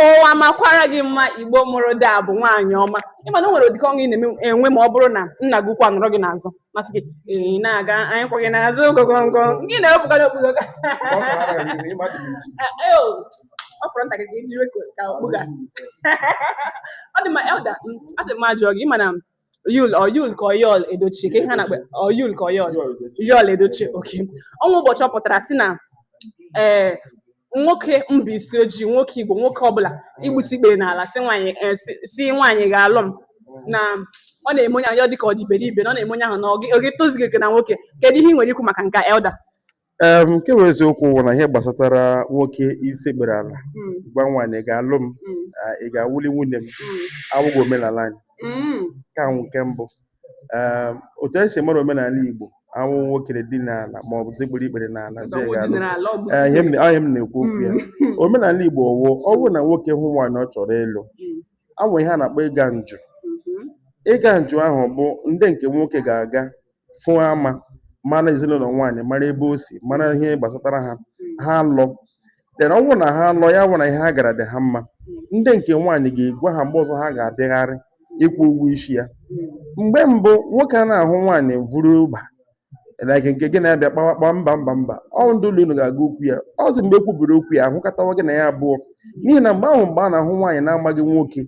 ụwa makwara gị mma Igbo mụrụ dị abụ nwaanyị ọma ịma na o nwere ụdịka ọṅụ ị na-enwe ma ọ bụrụ na nna gị ukwu anọrọ gị n'azụ masị gị na-aga anyị kwa gị n'azụ gogongo gị na-ewepụkarị okpugo ọ fọrọ nta gị ka ijiri ka okpuga ọ dị ma elda asị m ajụọ gị ịma na oyul ka oyol edochie ka ihe ha na-akpa oyul ka yol edochie oke ọnwa ụbọchị ọ pụtara si na nwoke Mbaise ojii nwoke Igbo nwoke ọbụla igbusi ikpere n'ala si nwaanyị ga-alụ m na ọ na-eme onye ahụ dịka ọ dị iberibe na ọ na-eme onye ahụ na oge tozughị oke na nwoke kedu ihe ị nwere ikwu maka nke elda nke bụ eziokwu bụ na ihe gbasatara nwoke isi ekpere ala gwa nwaanyị ga-alụ m ị ga-awuli nwunye m abụghị omenala anyị ka nke mbụ otu anyị si mara omenala Igbo anwụ nwoke dị n'ala ma ọ bụ ekpere ikpere n'ala ihe m na-ekwu okwu ya omenala Igbo ọ bụrụ na nwoke hụ nwaanyị ọ chọrọ ịlụ anwụ ihe a na-akpọ ịga nju ahụ bụ ndị nke nwoke ga-aga fụ ama mara ezinụlọ nwaanyị mara ebe o si mara ihe gbasatara ha lọ den ọ bụrụ na ha lọ ya bụ na ihe ha gara dị ha mma ndị nke nwaanyị ga-egwa ha mgbe ọzọ ha ga-abịagharị ịkwụ ụgwọ isi ya mgbe mbụ nwoke a na-ahụ nwaanyị vụrụ ụba like nke gị na-abịa kpawakpa mba ọ ndụ ụlọ unu ga-aga okwu ya ọzọ mgbe ekwubiri okwu ya ahụkọtawa gị na ya abụọ n'ihi na mgbe ahụ mgbe a na-ahụ nwaanyị na-amaghị nwoke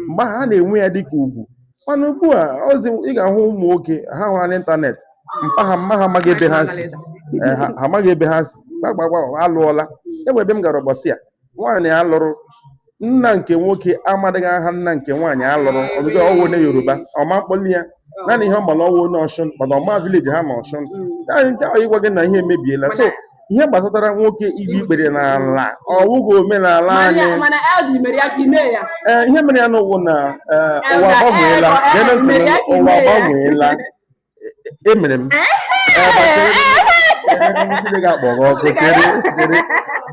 mgbe ahụ a na-enwe ya dịka ugwu mana ugbu a ọzi ị ga-ahụ ụmụ nwoke ha hụra n'ịntanetị mma ha amaghị ebe ha si ha amaghị ebe ha si gbagba alụọla ebe m gara ụbọchị a nwaanyị alụrụ nna nke nwoke amadịghị aha nna nke nwaanyị alụrụ ọbụgo ọwụ onye Yoruba ọma mkpọli ya naanị ihe ọ mara ọwụ onye Ọshụn mana ọma vileji ha ma Ọshụn naanị nke ahụ ịgwa gị na ihe emebiela so ihe gbasatara nwoke igbe ikpere n'ala ọ bụghị omenala anyị ihe mere ya n'ụwụ na ụwa agbanweela ụwa agbanweela emere m Chineke akpọrọ ọkụ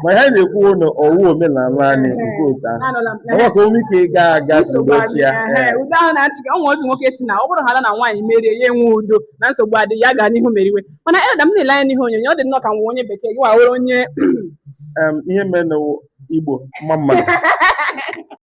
ma ihe na-ekwu na ọwụ omenala anyị nke otu ahụ maka ome ike ga-aga udochi ya udo ahụ na-achị ọnwa otu nwoke si na ọ bụrụ hala na nwaanyị merie ya enwe udo na nsogbu adịghị ya gaa n'ihu meriwe mana elda m na-ele anya n'ihe onyonyo ọ dị nnọọ ka nwa onye bekee gị wawere onye ihe mere na Igbo mma mmadụ